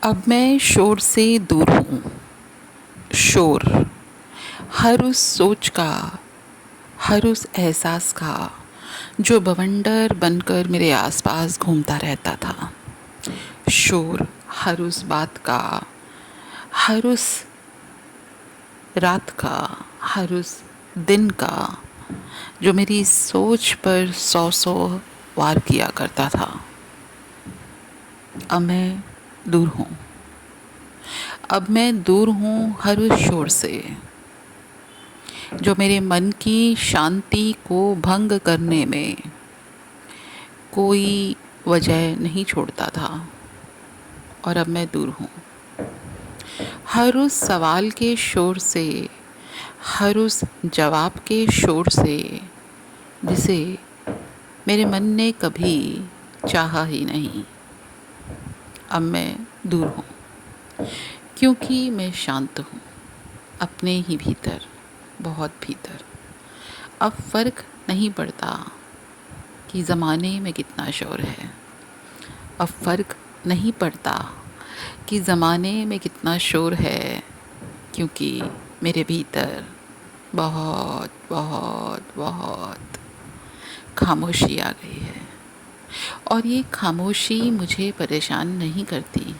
अब मैं शोर से दूर हूँ। शोर हर उस सोच का, हर उस एहसास का जो बवंडर बनकर मेरे आसपास घूमता रहता था। शोर हर उस बात का, हर उस रात का, हर उस दिन का जो मेरी सोच पर सौ सौ वार किया करता था। अब मैं दूर हूँ। अब मैं दूर हूँ हर उस शोर से जो मेरे मन की शांति को भंग करने में कोई वजह नहीं छोड़ता था। और अब मैं दूर हूँ हर उस सवाल के शोर से, हर उस जवाब के शोर से जिसे मेरे मन ने कभी चाहा ही नहीं। अब मैं दूर हूँ क्योंकि मैं शांत हूँ अपने ही भीतर, बहुत भीतर। अब फ़र्क नहीं पड़ता कि ज़माने में कितना शोर है। अब फ़र्क नहीं पड़ता कि ज़माने में कितना शोर है, क्योंकि मेरे भीतर बहुत बहुत बहुत खामोशी आ गई है। और ये खामोशी मुझे परेशान नहीं करती,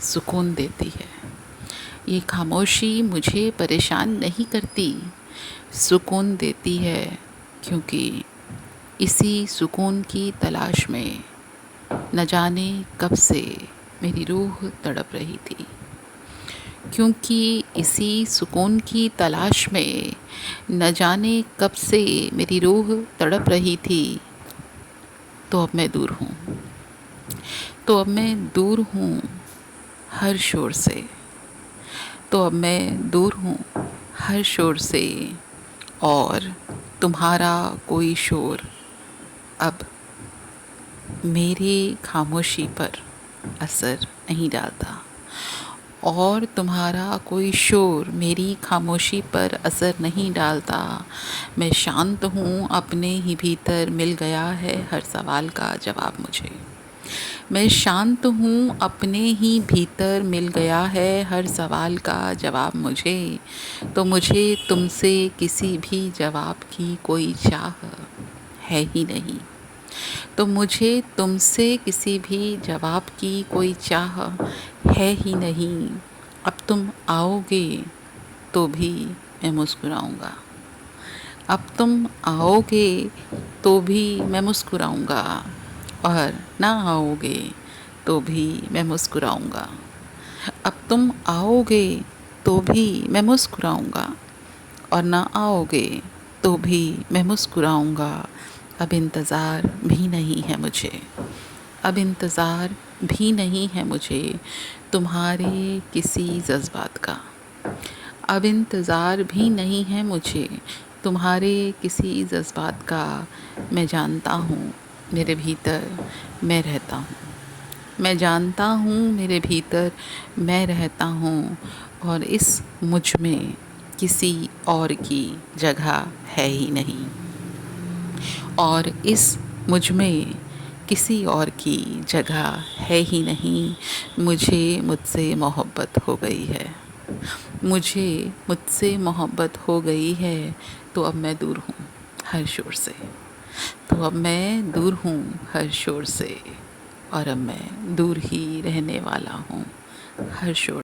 सुकून देती है। ये खामोशी मुझे परेशान नहीं करती, सुकून देती है, क्योंकि इसी सुकून की तलाश में न जाने कब से मेरी रूह तड़प रही थी। क्योंकि इसी सुकून की तलाश में न जाने कब से मेरी रूह तड़प रही थी। तो अब मैं दूर हूँ। तो अब मैं दूर हूँ हर शोर से। तो अब मैं दूर हूँ हर शोर से। और तुम्हारा कोई शोर अब मेरी खामोशी पर असर नहीं डालता। और तुम्हारा कोई शोर मेरी खामोशी पर असर नहीं डालता। मैं शांत हूँ अपने ही भीतर, मिल गया है हर सवाल का जवाब मुझे। मैं शांत हूँ अपने ही भीतर, मिल गया है हर सवाल का जवाब मुझे। तो मुझे तुमसे किसी भी जवाब की कोई चाह है ही नहीं। तो मुझे तुमसे किसी भी जवाब की कोई चाह है ही नहीं। अब तुम आओगे तो भी मैं मुस्कुराऊँगा। अब तुम आओगे तो भी मैं मुस्कुराऊँगा। और ना आओगे तो भी मैं मुस्कुराऊँगा। अब तुम आओगे तो भी मैं मुस्कुराऊँगा। और ना आओगे तो भी मैं मुस्कुराऊँगा। अब इंतज़ार भी नहीं है मुझे। अब इंतज़ार भी नहीं है मुझे तुम्हारे किसी जज्बात का। अब इंतज़ार भी नहीं है मुझे तुम्हारे किसी जज्बात का। मैं जानता हूँ मेरे भीतर मैं रहता हूँ। मैं जानता हूँ मेरे भीतर मैं रहता हूँ। और इस मुझ में किसी और की जगह है ही नहीं। और इस मुझ में किसी और की जगह है ही नहीं। मुझे मुझसे मोहब्बत हो गई है। मुझे मुझसे मोहब्बत हो गई है। तो अब मैं दूर हूँ हर शोर से। तो अब मैं दूर हूँ हर शोर से। और अब मैं दूर ही रहने वाला हूँ हर शोर